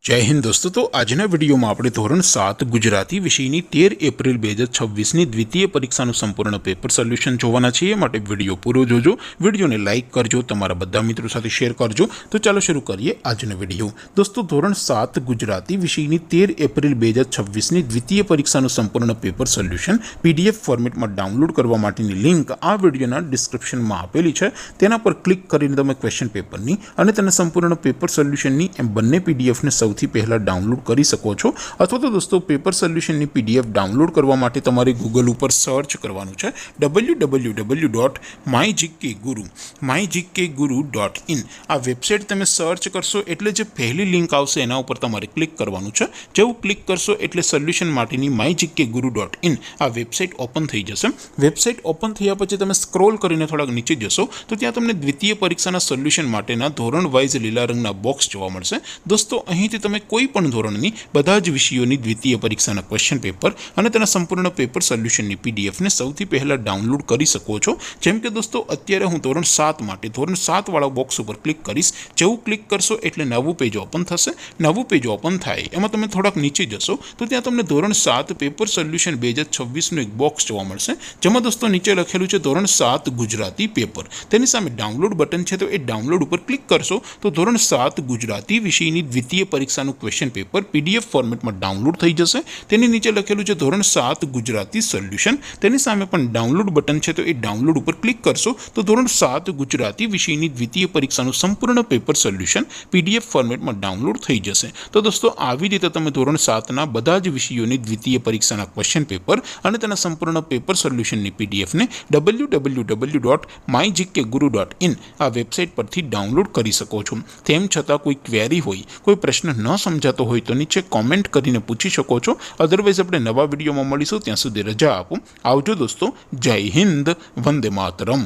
जय हिंद दोस्तों। तो આજના વિડીયોમાં આપણે ધોરણ 7 ગુજરાતી વિષયની 13 એપ્રિલ 2026ની દ્વિતીય પરીક્ષાનું સંપૂર્ણ પેપર સોલ્યુશન જોવાના છીએ। માટે વિડીયો પૂરો જોજો, વિડીયોને લાઇક કરજો, તમારા બધા મિત્રો સાથે શેર કરજો। તો ચાલો શરૂ કરીએ આજનો વિડીયો। દોસ્તો ધોરણ 7 ગુજરાતી વિષયની 13 એપ્રિલ 2026ની દ્વિતીય પરીક્ષાનું સંપૂર્ણ પેપર સોલ્યુશન પીડીએફ ફોર્મેટમાં ડાઉનલોડ કરવા માટેની લિંક આ વિડીયોના ડિસ્ક્રિપ્શનમાં આપેલી છે। તેના પર ક્લિક કરીને તમે ક્વેશ્ચન પેપરની અને તેના સંપૂર્ણ પેપર સોલ્યુશનની એમ બંને પીડીએફને સૌથી પહેલા ડાઉનલોડ કરી શકો છો। અથવા તો દોસ્તો પેપર સોલ્યુશનની પીડીએફ ડાઉનલોડ કરવા માટે તમારે ગૂગલ ઉપર સર્ચ કરવાનું છે www.mygkguru.in। આ વેબસાઇટ તમે સર્ચ કરશો એટલે જે પહેલી લિંક આવશે એના ઉપર તમારે ક્લિક કરવાનું છે। જેવું ક્લિક કરશો એટલે સોલ્યુશન માટેની mygkguru.in આ વેબસાઇટ ઓપન થઈ જશે। વેબસાઇટ ઓપન થયા પછી તમે સ્ક્રોલ કરીને થોડાક નીચે જશો તો ત્યાં તમને દ્વિતીય પરીક્ષાના સોલ્યુશન માટેના ધોરણ વાઇઝ લીલા રંગના બોક્સ જોવા મળશે। દોસ્તો અહીંથી તમે કોઈ પણ ધોરણની બધા જ વિષયોની દ્વિતીય પરીક્ષાના ક્વેશ્ચન પેપર અને તેના સંપૂર્ણ પેપર સોલ્યુશનની પીડીએફને સૌથી પહેલા ડાઉનલોડ કરી શકો છો। જેમ કે દોસ્તો અત્યારે હું ધોરણ 7 માટે ધોરણ 7 વાળા બોક્સ ઉપર ક્લિક કરીશ। જેવું ક્લિક કરશો એટલે નવું પેજ ઓપન થશે। નવું પેજ ઓપન થાય એમાં તમે થોડાક નીચે જશો તો ત્યાં તમને ધોરણ 7 પેપર સોલ્યુશન 2026નું એક બોક્સ જોવા મળશે। જેમાં દોસ્તો નીચે લખેલું છે ધોરણ 7 ગુજરાતી પેપર। તેની સામે ડાઉનલોડ બટન છે, તો એ ડાઉનલોડ ઉપર ક્લિક કરશો તો ધોરણ 7 ગુજરાતી વિષયની દ્વિતીય પરીક્ષાનું ક્વેશ્ચન પેપર પીડીએફ ફોર્મેટમાં ડાઉનલોડ થઈ જશે। તેની નીચે લખેલું છે ધોરણ 7 ગુજરાતી સોલ્યુશન। તેની સામે પણ ડાઉનલોડ બટન છે, તો એ ડાઉનલોડ ઉપર ક્લિક કરશો તો ધોરણ 7 ગુજરાતી વિષયની દ્વિતીય પરીક્ષાનું સંપૂર્ણ પેપર સોલ્યુશન પીડીએફ ફોર્મેટમાં ડાઉનલોડ થઈ જશે। તો દોસ્તો આવી રીતે તમે ધોરણ 7ના બધા જ વિષયોની દ્વિતીય પરીક્ષાના ક્વેશ્ચન પેપર અને તેના સંપૂર્ણ પેપર સોલ્યુશનની પીડીએફને www.mygkguru.in આ વેબસાઇટ પરથી ડાઉનલોડ કરી શકો છો। તેમ છતાં કોઈ ક્વેરી હોય, કોઈ પ્રશ્ન ન સમજાતો હોય તો નીચે કોમેન્ટ કરીને પૂછી શકો છો। અધરવાઇઝ આપણે નવા વિડીયોમાં મળીશું, ત્યાં સુધી રજા આપો। આવજો દોસ્તો। જય હિન્દ, વંદે માતરમ।